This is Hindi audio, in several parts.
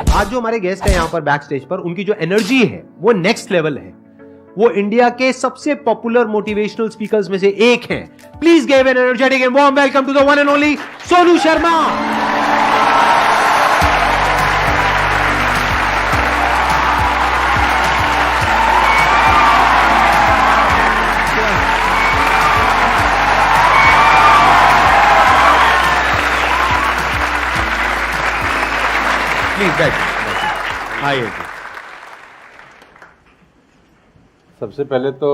आज जो हमारे गेस्ट है यहाँ पर बैक स्टेज पर, उनकी जो एनर्जी है वो नेक्स्ट लेवल है। वो इंडिया के सबसे पॉपुलर मोटिवेशनल स्पीकर्स में से एक हैं। Please give an energetic and warm welcome to the one and only Sonu Sharma. Please आइए। सबसे पहले तो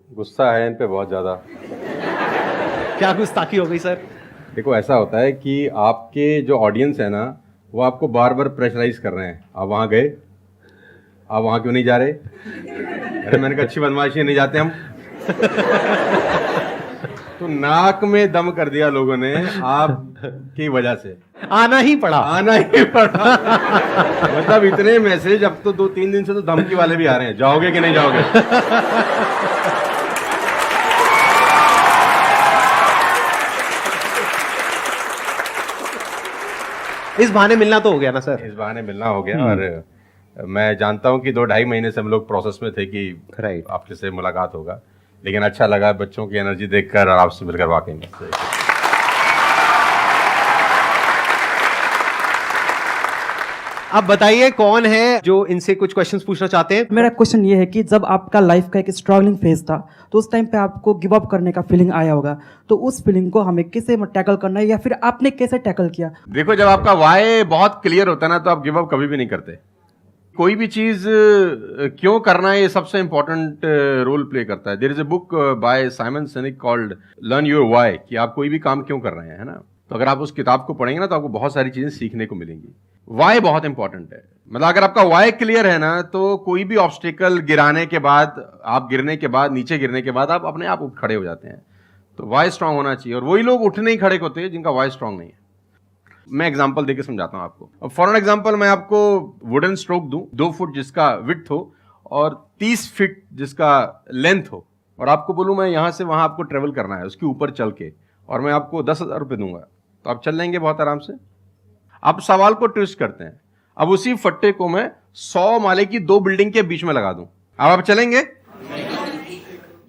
गुस्सा है इन पे बहुत ज़्यादा। क्या गुस्ताखी हो गई सर? देखो, ऐसा होता है कि आपके जो ऑडियंस है ना, वो आपको बार बार प्रेशराइज कर रहे हैं। आप वहाँ गए, आप वहाँ क्यों नहीं जा रहे? अरे मैंने कहा अच्छी बदमाशी नहीं जाते हम। तो नाक में दम कर दिया लोगों ने आपकी वजह से। आना ही पड़ा। मतलब इतने मैसेज, अब तो 2-3 दिन से तो धमकी वाले भी आ रहे हैं, जाओगे कि नहीं जाओगे। इस बहाने मिलना तो हो गया ना सर? इस बहाने मिलना हो गया। और मैं जानता हूं कि 2-2.5 महीने से हम लोग प्रोसेस में थे कि आपके से मुलाकात होगा, लेकिन अच्छा लगा बच्चों की एनर्जी देखकर और आपसे मिलकर वाकई में। अब बताइए कौन है जो इनसे कुछ क्वेश्चंस पूछना चाहते हैं? मेरा क्वेश्चन ये है कि जब आपका लाइफ का एक स्ट्रगलिंग फेज था, तो उस टाइम पे आपको गिव अप करने का फीलिंग आया होगा, तो उस फीलिंग को हमें कैसे टैकल करना है, या फिर आपने कैसे टैकल किया? देखो, जब आपका वाई बहुत क्लियर होता है ना, तो आप गिव अप कभी भी नहीं करते। कोई भी चीज क्यों करना है, ये सबसे इंपॉर्टेंट रोल प्ले करता है। There is a book by Simon Sinek called learn your why, कि आप कोई भी काम क्यों कर रहे हैं, है ना। तो अगर आप उस किताब को पढ़ेंगे ना, तो आपको बहुत सारी चीजें सीखने को मिलेंगी। वाई बहुत इंपॉर्टेंट है। मतलब अगर आपका वाई क्लियर है ना, तो कोई भी ऑब्स्टिकल गिराने के बाद, आप गिरने के बाद, नीचे गिरने के बाद आप अपने आप उठ खड़े हो जाते हैं। तो वाई स्ट्रांग होना चाहिए, और वही लोग उठ नहीं खड़े होते हैं जिनका वाई स्ट्रांग नहीं है। मैं एग्जांपल देके समझाता हूं आपको। अब फॉर एन एग्जांपल मैं आपको वुडन स्ट्रोक दूं, 2 फुट जिसका विड्थ हो और 30 फीट जिसका लेंथ हो, और आपको बोलूं मैं यहां से वहां आपको ट्रेवल करना है उसके ऊपर चल के, और मैं आपको 10,000 रुपये दूंगा, तो आप चल लेंगे बहुत आराम से? आप सवाल को ट्विस्ट करते हैं। अब उसी फट्टे को मैं 100 माले की 2 बिल्डिंग के बीच में लगा दूं, अब आप चलेंगे?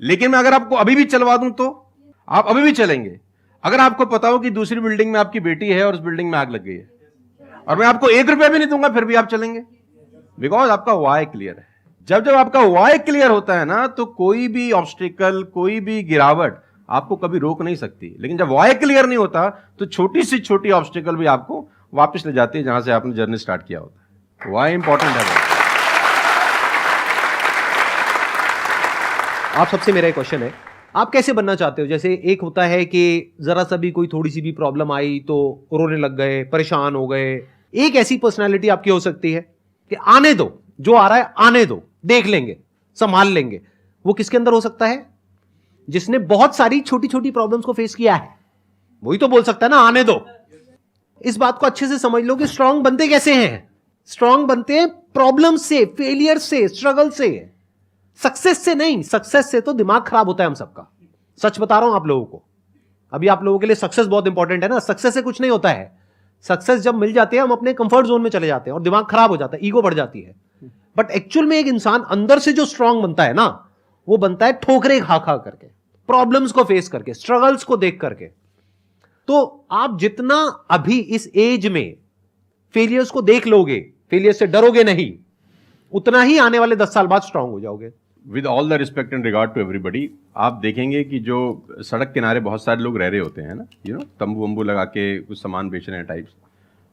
लेकिन मैं अगर आपको अभी भी चलवा दूं तो आप अभी भी चलेंगे। अगर आपको पता हो कि दूसरी बिल्डिंग में आपकी बेटी है और उस बिल्डिंग में आग लग गई है, और मैं आपको 1 रुपया भी नहीं दूंगा, फिर भी आप चलेंगे? बिकॉज आपका वाई क्लियर है। जब जब आपका वाई क्लियर होता है ना, तो कोई भी ऑब्स्टिकल, कोई भी गिरावट आपको कभी रोक नहीं सकती। लेकिन जब वाई क्लियर नहीं होता, तो छोटी से छोटी ऑब्स्टिकल भी आपको वापस ले जाती है जहां से आपने जर्नी स्टार्ट किया होता है। वाई इंपॉर्टेंट है। आप सबसे मेरा एक क्वेश्चन है, आप कैसे बनना चाहते हो? जैसे एक होता है कि जरा सा भी कोई थोड़ी सी भी प्रॉब्लम आई तो रोने लग गए, परेशान हो गए। एक ऐसी पर्सनालिटी आपकी हो सकती है कि आने दो, जो आ रहा है आने दो, देख लेंगे, संभाल लेंगे। वो किसके अंदर हो सकता है? जिसने बहुत सारी छोटी छोटी प्रॉब्लम्स को फेस किया है, वही तो बोल सकता है ना आने दो। इस बात को अच्छे से समझ लो कि स्ट्रांग बनते कैसे हैं। स्ट्रांग बनते हैं प्रॉब्लम से, फेलियर से, स्ट्रगल से, सक्सेस से नहीं। सक्सेस से तो दिमाग खराब होता है हम सबका। सच बता रहा हूं आप लोगों को। अभी आप लोगों के लिए सक्सेस बहुत इंपॉर्टेंट है ना। सक्सेस से कुछ नहीं होता है। सक्सेस जब मिल जाती है, हम अपने कंफर्ट जोन में चले जाते हैं और दिमाग खराब हो जाता है, ईगो बढ़ जाती है। बट एक्चुअल में एक इंसान अंदर से जो स्ट्रांग बनता है ना, वो बनता है ठोकरे खा खा करके, प्रॉब्लम्स को फेस करके, स्ट्रगल्स को देख करके। तो आप जितना अभी इस एज में फेलियर्स को देख लोगे, फेलियर से डरोगे नहीं, उतना ही आने वाले 10 साल बाद स्ट्रांग हो जाओगे। With all the respect and regard to everybody, आप देखेंगे कि जो सड़क किनारे बहुत सारे लोग रह रहे होते हैं ना, तंबू वंबू लगा के कुछ सामान बेच रहे हैं टाइप्स,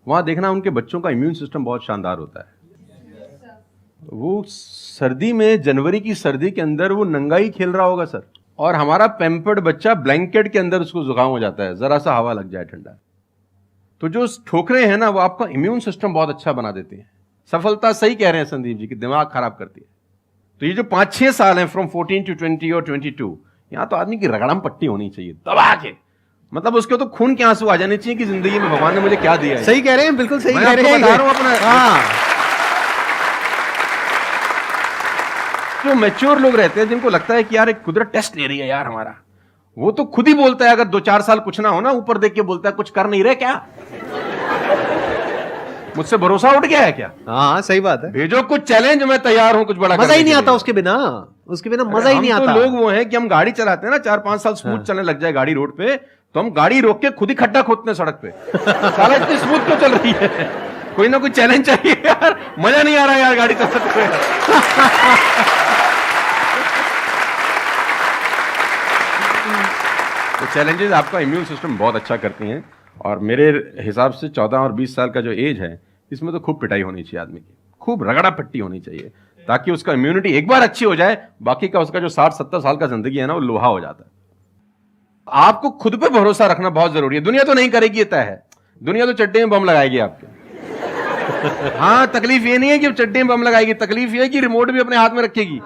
वहाँ देखना उनके बच्चों का इम्यून सिस्टम बहुत शानदार होता है। वो सर्दी में, जनवरी की सर्दी के अंदर वो नंगा ही खेल रहा होगा सर, और हमारा पैम्पर्ड बच्चा ब्लैंकेट के अंदर उसको जुकाम हो जाता है, जरा सा हवा लग जाए ठंडा। तो जो ठोकरे हैं ना, वो आपका इम्यून सिस्टम बहुत अच्छा बना देती हैं। सफलता, सही कह रहे हैं संदीप जी, कि दिमाग खराब करती है। तो ये जो 5-6 साल हैं, फ्रॉम 14 to 20 और 22, यहाँ तो आदमी की रगड़म पट्टी होनी चाहिए दबा के। मतलब उसके तो खून के आंसू आ जाने चाहिए कि जिंदगी में भगवान ने मुझे क्या दिया है। सही कह रहे हैं, बिल्कुल सही कह रहे हैं। बता रहा हूं अपना। जो मैच्योर लोग रहते हैं, जिनको लगता है कि यार एक कुदरत टेस्ट ले रही है यार हमारा, वो तो खुद ही बोलता है, अगर 2-4 साल कुछ ना हो ना, ऊपर देख के बोलता है कुछ कर नहीं रहे क्या। मुझसे भरोसा उठ गया है क्या? हाँ सही बात है, भेजो कुछ चैलेंज, मैं तैयार हूं कुछ बड़ा मजा करने ही नहीं के आता लिए। उसके बिना मजा ही नहीं हम आता। तो लोग वो हैं कि हम गाड़ी चलाते हैं ना, 4-5 साल स्मूथ चलने लग जाए गाड़ी रोड पे, तो हम गाड़ी रोक के खुद ही खड्डा खोदते हैं सड़क पे। साला इतनी स्मूथ क्यों चल रही है? कोई ना कोई चैलेंज चाहिए यार, मजा नहीं आ रहा यार गाड़ी चलाते हुए। तो चैलेंजेस आपका इम्यून सिस्टम बहुत अच्छा करती हैं, और मेरे हिसाब से 14 और 20 साल का जो एज है, इसमें तो खूब पिटाई होनी चाहिए आदमी की, खूब रगड़ा पिट्टी होनी चाहिए, ताकि उसका इम्यूनिटी एक बार अच्छी हो जाए, बाकी का उसका जो 60-70 साल का जिंदगी है ना, वो लोहा हो जाता है। आपको खुद पे भरोसा रखना बहुत जरूरी है। दुनिया तो नहीं करेगी, ये तय है, दुनिया तो चड्डे में बम लगाएगी आपके। हाँ, तकलीफ ये नहीं है कि चड्डे में बम लगाएगी, तकलीफ ये है कि रिमोट भी अपने हाथ में रखेगी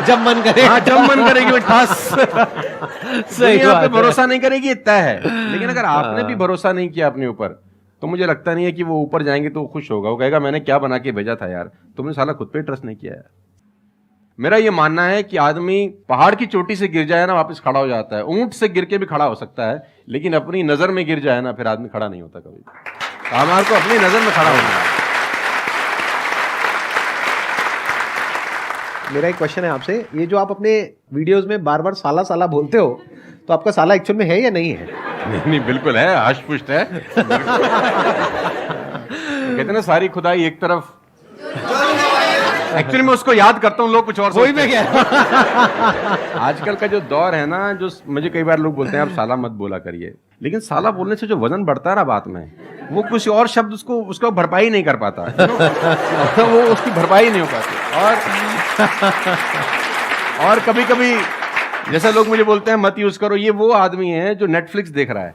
जब मन करे। हाँ, जब मन करेगी वो ठास। सही दुनिया बात पे है। भरोसा नहीं करेगी, ये तय है। लेकिन अगर आपने भी भरोसा नहीं किया अपने ऊपर, तो मुझे लगता नहीं है कि वो ऊपर जाएंगे तो वो खुश होगा। वो कहेगा मैंने क्या बना के भेजा था यार, तुमने साला खुद पे ट्रस्ट नहीं किया यार। मेरा ये मानना है कि आदमी पहाड़ की चोटी से गिर जाए ना, वापस खड़ा हो जाता है। ऊंट से गिर के भी खड़ा हो सकता है, लेकिन अपनी नजर में गिर जाए ना, फिर आदमी खड़ा नहीं होता कभी। हमारे को अपनी नजर में खड़ा होना है। मेरा एक क्वेश्चन है आपसे, ये जो आप अपने वीडियोस में बार बार साला साला बोलते हो, तो आपका साला एक्चुअल में है या नहीं है? नहीं, बिल्कुल है, हष्ट पुष्ट है। कहते हैं ना, सारी खुदाई एक तरफ। एक्चुअली मैं उसको याद करता हूँ, लोग कुछ और वही में क्या आजकल का जो दौर है ना, जो मुझे कई बार लोग बोलते हैं आप साला मत बोला करिए, लेकिन साला बोलने से जो वजन बढ़ता है ना बात में, वो कुछ और शब्द उसको भरपाई नहीं कर पाता। वो उसकी भरपाई नहीं हो पाती। और कभी कभी जैसे लोग मुझे बोलते हैं मत यूज करो, ये वो आदमी है जो नेटफ्लिक्स देख रहा है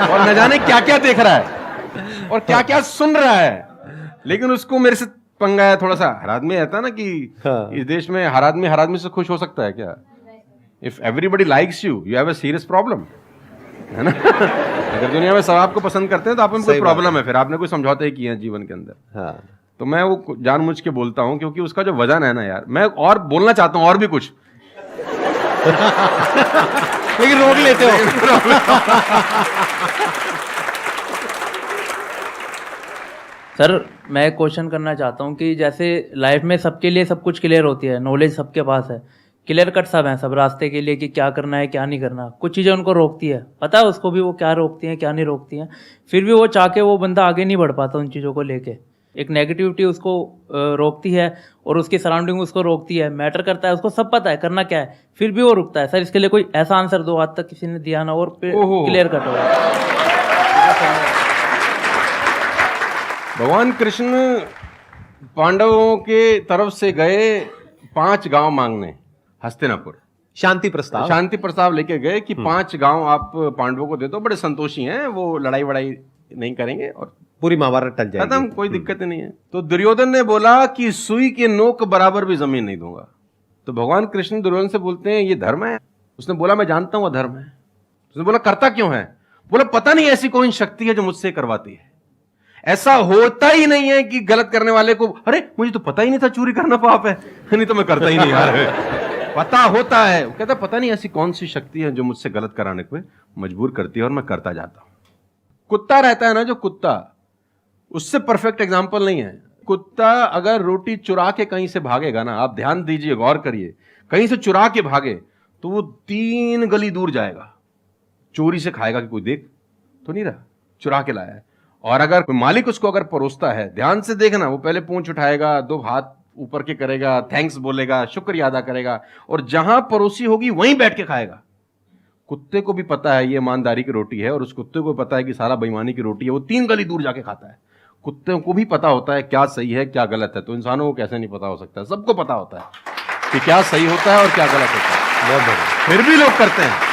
और न जाने क्या क्या देख रहा है और क्या क्या सुन रहा है, लेकिन उसको मेरे से पंगा है थोड़ा सा। हर आदमी रहता है ना कि इस देश में हर आदमी से खुश हो सकता है क्या? If everybody likes you, you have a serious problem, है ना? अगर दुनिया में सब आपको पसंद करते हैं तो आप में कोई प्रॉब्लम है, फिर आपने कोई समझौते ही किए हैं जीवन के अंदर। हाँ। तो मैं वो जानबूझ के बोलता हूं, क्योंकि उसका जो वजन है ना यार, मैं और बोलना चाहता हूं और भी कुछ, लेकिन रोक लेते हो। सर मैं क्वेश्चन करना चाहता हूँ कि जैसे लाइफ में सबके लिए सब कुछ क्लियर होती है, नॉलेज सबके पास है, क्लियर कट सब हैं सब रास्ते के लिए कि क्या करना है क्या नहीं करना। कुछ चीज़ें उनको रोकती है, पता है उसको भी वो क्या रोकती हैं क्या नहीं रोकती हैं, फिर भी वो चाह के वो बंदा आगे नहीं बढ़ पाता उन चीज़ों को लेके। एक नेगेटिविटी उसको रोकती है और उसकी सराउंडिंग उसको रोकती है, मैटर करता है, उसको सब पता है करना क्या है, फिर भी वो रुकता है। सर इसके लिए कोई ऐसा आंसर दो, आज तक किसी ने दिया ना और क्लियर कट हो। भगवान कृष्ण पांडवों के तरफ से गए 5 गांव मांगने हस्तिनापुर, शांति प्रस्ताव लेके गए कि 5 गांव आप पांडवों को दे दो, बड़े संतोषी हैं, वो लड़ाई वड़ाई नहीं करेंगे और पूरी महाभारत टल जाएगी, खत्म, कोई दिक्कत नहीं है। तो दुर्योधन ने बोला कि सुई के नोक बराबर भी जमीन नहीं दूंगा। तो भगवान कृष्ण दुर्योधन से बोलते हैं ये धर्म है? उसने बोला मैं जानता हूं धर्म है। उसने बोला करता क्यों है? बोला पता नहीं, ऐसी कोई शक्ति है जो मुझसे करवाती है। ऐसा होता ही नहीं है कि गलत करने वाले को अरे मुझे तो पता ही नहीं था चोरी करना पाप है, नहीं तो मैं करता ही नहीं यार। पता होता है। वो कहता पता नहीं ऐसी कौन सी शक्ति है जो मुझसे गलत कराने को मजबूर करती है और मैं करता जाता हूं। कुत्ता रहता है ना, जो कुत्ता, उससे परफेक्ट एग्जाम्पल नहीं है। कुत्ता अगर रोटी चुरा के कहीं से भागेगा ना, आप ध्यान दीजिए, गौर करिए, कहीं से चुरा के भागे तो वो 3 गली दूर जाएगा, चोरी से खाएगा कि कोई देख तो नहीं रहा, चुरा के लाया है। और अगर मालिक उसको अगर परोसता है, ध्यान से देखना, वो पहले पूंछ उठाएगा, 2 हाथ ऊपर के करेगा, थैंक्स बोलेगा, शुक्रिया अदा करेगा, और जहां परोसी होगी वहीं बैठ के खाएगा। कुत्ते को भी पता है ये ईमानदारी की रोटी है, और उस कुत्ते को पता है कि सारा बेईमानी की रोटी है, वो 3 गली दूर जाके खाता है। कुत्ते को भी पता होता है क्या सही है क्या गलत है, तो इंसानों को कैसे नहीं पता हो सकता है? सबको पता होता है कि क्या सही होता है और क्या गलत होता है। बहुत बढ़िया। फिर भी लोग करते हैं।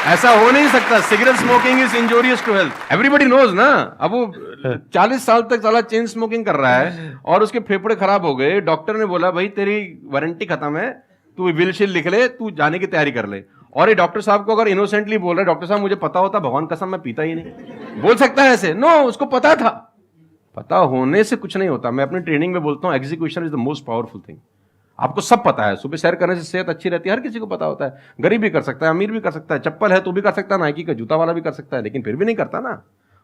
ऐसा हो नहीं सकता। Cigarette smoking is injurious to health, everybody knows ना। अब वो 40 साल तक साला चेन स्मोकिंग कर रहा है और उसके फेफड़े खराब हो गए, डॉक्टर ने बोला भाई तेरी वारंटी खत्म है, तू विल शील लिख ले, तू जाने की तैयारी कर ले। और ये डॉक्टर साहब को अगर इनोसेंटली बोल रहा है, डॉक्टर साहब मुझे पता होता, भगवान कसम मैं पीता ही नहीं, बोल सकता है ऐसे? नो, उसको पता था। पता होने से कुछ नहीं होता। मैं अपनी ट्रेनिंग में बोलता हूं execution is the most powerful thing. आपको सब पता है, सुबह सैर करने से सेहत अच्छी रहती है, हर किसी को पता होता है। गरीब भी कर सकता है, अमीर भी कर सकता है, चप्पल है तो भी कर सकता है, नाइकी का जूता वाला भी कर सकता है, लेकिन फिर भी नहीं करता ना।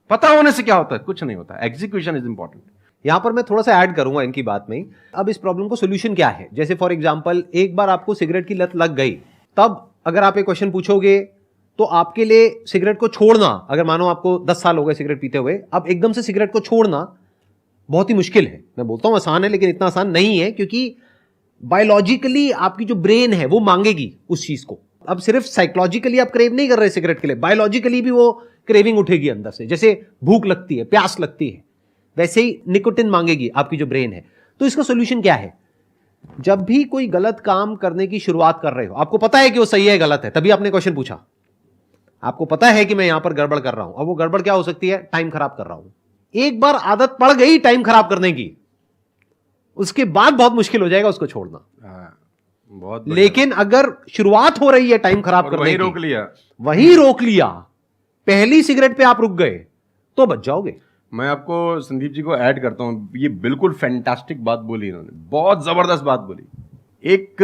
पता होने से क्या होता है? कुछ नहीं होता। Execution is important. यहां पर मैं थोड़ा सा ऐड करूंगा इनकी बात में। अब इस प्रॉब्लम को सोल्यूशन क्या है? जैसे फॉर एग्जांपल, एक बार आपको सिगरेट की लत लग गई, तब अगर आप एक क्वेश्चन पूछोगे तो आपके लिए सिगरेट को छोड़ना, अगर मानो आपको 10 साल हो गए सिगरेट पीते हुए, अब एकदम से सिगरेट को छोड़ना बहुत ही मुश्किल है। मैं बोलता हूं आसान है, लेकिन इतना आसान नहीं है, क्योंकि बायोलॉजिकली आपकी जो ब्रेन है वो मांगेगी उस चीज को। अब सिर्फ साइकोलॉजिकली आप क्रेव नहीं कर रहे सिगरेट के लिए, बायोलॉजिकली भी वो क्रेविंग उठेगी अंदर से। जैसे भूख लगती है, प्यास लगती है, वैसे ही निकोटिन मांगेगी आपकी जो ब्रेन है। तो इसका सोल्यूशन क्या है? जब भी कोई गलत काम करने की शुरुआत कर रहे हो, आपको पता है कि वो सही है गलत है, तभी आपने क्वेश्चन पूछा, आपको पता है कि मैं यहां पर गड़बड़ कर रहा हूं। अब वो गड़बड़ क्या हो सकती है? टाइम खराब कर रहा हूं। एक बार आदत पड़ गई टाइम खराब करने की, उसके बाद बहुत मुश्किल हो जाएगा उसको छोड़ना। बहुत बढ़िया। लेकिन अगर शुरुआत हो रही है टाइम खराब करने वहीं की, रोक लिया, पहली सिगरेट पे आप रुक गए, तो बच जाओगे। मैं आपको संदीप जी को ऐड करता हूं, ये बिल्कुल फैंटास्टिक बात बोली इन्होंने, बहुत जबरदस्त बात बोली। एक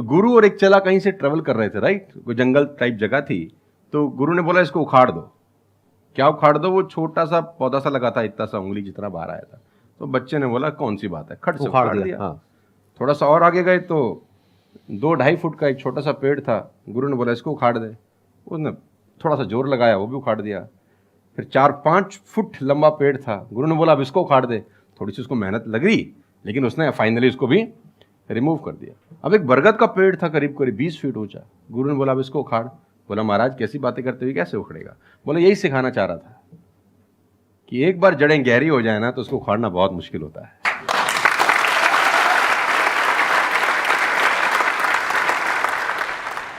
गुरु और एक चेला कहीं से ट्रेवल कर रहे थे, राइट? कोई जंगल टाइप जगह थी, तो गुरु ने बोला इसको उखाड़ दो। क्या उखाड़ दो? वो छोटा सा पौधा सा लगा था, इतना सा उंगली जितना बाहर आया था। तो बच्चे ने बोला कौन सी बात है, खट से उखाड़ दिया। हाँ। थोड़ा सा और आगे गए तो 2-2.5 फुट का एक छोटा सा पेड़ था। गुरु ने बोला इसको उखाड़ दे। उसने थोड़ा सा जोर लगाया, वो भी उखाड़ दिया। फिर 4-5 फुट लंबा पेड़ था। गुरु ने बोला अब इसको उखाड़ दे। थोड़ी सी उसको मेहनत लगी, लेकिन उसने फाइनली इसको भी रिमूव कर दिया। अब एक बरगद का पेड़ था करीब 20 फीट ऊंचा। गुरु ने बोला अब इसको उखाड़। बोला महाराज कैसी बातें करते हुए कैसे उखड़ेगा? बोला यही सिखाना चाह रहा था कि एक बार जड़ें गहरी हो जाए ना तो उसको उखाड़ना बहुत मुश्किल होता है।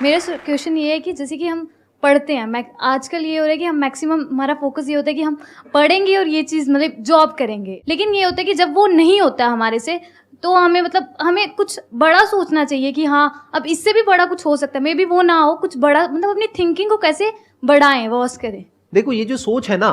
मेरा क्वेश्चन ये है कि जैसे कि हम पढ़ते हैं, मैं आजकल ये हो रहा है कि हम मैक्सिमम हमारा फोकस ये होता है कि हम पढ़ेंगे और ये चीज़ मतलब जॉब करेंगे, लेकिन ये होता है कि जब वो नहीं होता हमारे से, तो हमें मतलब हमें कुछ बड़ा सोचना चाहिए कि हाँ अब इससे भी बड़ा कुछ हो सकता है, मे बी वो ना हो, कुछ बड़ा, मतलब अपनी थिंकिंग को कैसे बढ़ाएं, वॉस करें। देखो, ये जो सोच है ना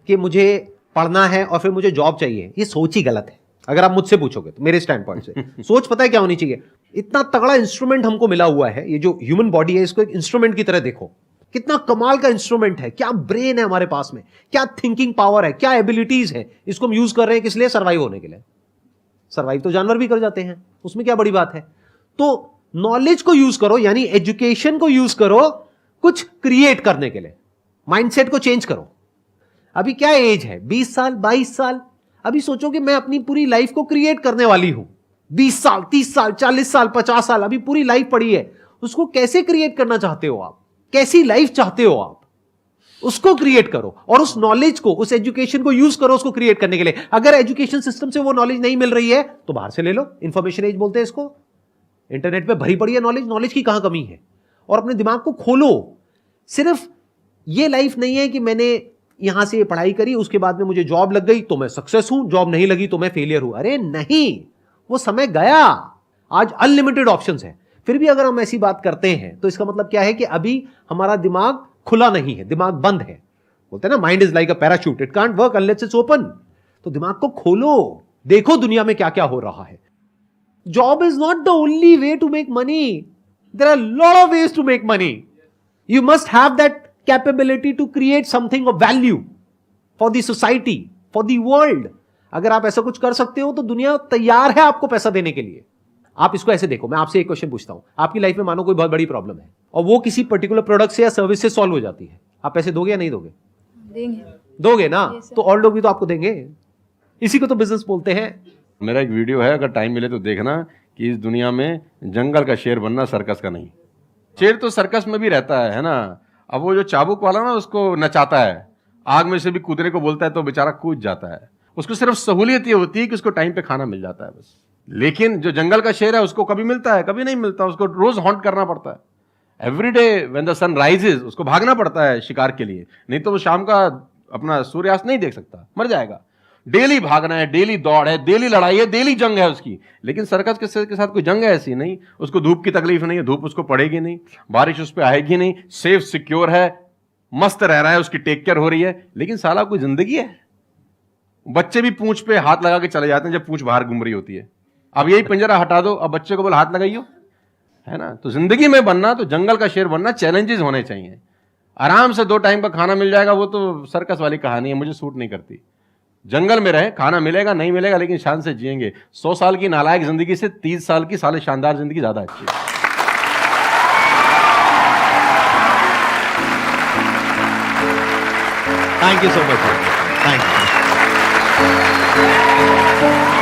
कि मुझे पढ़ना है और फिर मुझे जॉब चाहिए, ये सोच ही गलत है। अगर आप मुझसे पूछोगे तो मेरे स्टैंड पॉइंट से सोच पता है क्या होनी चाहिए? इतना तगड़ा इंस्ट्रूमेंट हमको मिला हुआ है, ये जो ह्यूमन बॉडी है, इसको एक इंस्ट्रूमेंट की तरह देखो। कितना कमाल का इंस्ट्रूमेंट है, क्या ब्रेन है हमारे पास में, क्या थिंकिंग पावर है, क्या एबिलिटीज है। इसको हम यूज कर रहे हैं किस लिए? सर्वाइव होने के लिए। सर्वाइव तो जानवर भी कर जाते हैं, उसमें क्या बड़ी बात है? तो नॉलेज को यूज करो, यानी एजुकेशन को यूज करो कुछ क्रिएट करने के लिए। माइंडसेट को चेंज करो। अभी क्या एज है? 20 साल, 22 साल। अभी सोचो कि मैं अपनी पूरी लाइफ को क्रिएट करने वाली हूं। 20 साल, 30 साल, 40 साल, 50 साल, अभी पूरी लाइफ पड़ी है। उसको कैसे क्रिएट करना चाहते हो आप? कैसी लाइफ चाहते हो आप? उसको क्रिएट करो और उस नॉलेज को, उस एजुकेशन को यूज करो उसको क्रिएट करने के लिए। अगर एजुकेशन सिस्टम से वो नॉलेज नहीं मिल रही है तो बाहर से ले लो। इंफॉर्मेशन एज बोलते हैं इसको। इंटरनेट पे भरी पड़ी है नॉलेज, नॉलेज की कहां कमी है? और अपने दिमाग को खोलो। सिर्फ ये लाइफ नहीं है कि मैंने यहां से पढ़ाई करी, उसके बाद में मुझे जॉब लग गई तो मैं सक्सेस हूं, जॉब नहीं लगी तो मैं फेलियर हूं। अरे नहीं, वो समय गया। आज अनलिमिटेड ऑप्शंस है। फिर भी अगर हम ऐसी बात करते हैं तो इसका मतलब क्या है कि अभी हमारा दिमाग खुला नहीं है, दिमाग बंद है। बोलते हैं ना, mind is like a parachute, it can't work unless it's open. तो दिमाग को खोलो, देखो दुनिया में क्या क्या हो रहा है। Job is not the only way to make money, there are lot of ways to make money. You must have that capability to create something of value for the society, for the world. अगर आप ऐसा कुछ कर सकते हो तो दुनिया तैयार है आपको पैसा देने के लिए। आप इसको ऐसे देखो, मैं आपसे एक क्वेश्चन पूछता हूं। आपकी लाइफ में मानो कोई बहुत बड़ी प्रॉब्लम है और वो किसी पर्टिकुलर प्रोडक्ट से या सर्विस से सॉल्व हो जाती है, आप पैसे दोगे या नहीं दोगे? देंगे। दोगे ना? तो और लोग भी तो आपको देंगे। इसी को तो बिजनेस बोलते हैं। मेरा एक वीडियो है, अगर टाइम मिले तो देखना, कि इस दुनिया में जंगल का शेर बनना, सर्कस का नहीं। शेर तो सर्कस में भी रहता है ना। अब वो जो चाबुक वाला ना उसको नचाता है, आग में से भी कूदने को बोलता है तो बेचारा कूद जाता है। उसको सिर्फ सहूलियत ये होती है कि उसको टाइम पे खाना मिल जाता है बस। लेकिन जो जंगल का शेर है उसको कभी मिलता है, कभी नहीं मिलता। उसको रोज हॉन्ट करना पड़ता है। Every day when the sun rises उसको भागना पड़ता है शिकार के लिए, नहीं तो वो शाम का अपना सूर्यास्त नहीं देख सकता, मर जाएगा। डेली भागना है, डेली दौड़ है, डेली लड़ाई है, डेली जंग है उसकी। लेकिन सर्कस के साथ कोई जंग है ऐसी नहीं। उसको धूप की तकलीफ नहीं है, धूप उसको पड़ेगी नहीं, बारिश उस पर आएगी नहीं, सेफ सिक्योर है, मस्त रह रहा है, उसकी टेक केयर हो रही है। लेकिन साला कोई जिंदगी है? बच्चे भी पूंछ पे हाथ लगा के चले जाते हैं जब पूंछ बाहर घूम रही होती है। अब यही पिंजरा हटा दो, अब बच्चे को बोल हाथ लगाइयो, है ना? तो जिंदगी में बनना, तो जंगल का शेर बनना, चैलेंजेस होने चाहिए। आराम से 2 टाइम का खाना मिल जाएगा, वो तो सर्कस वाली कहानी है, मुझे सूट नहीं करती। जंगल में रहे, खाना मिलेगा नहीं मिलेगा लेकिन शान से जिएंगे। 100 साल की नालायक जिंदगी से 30 साल की साले शानदार जिंदगी ज्यादा अच्छी है। Thank you so much, thank you.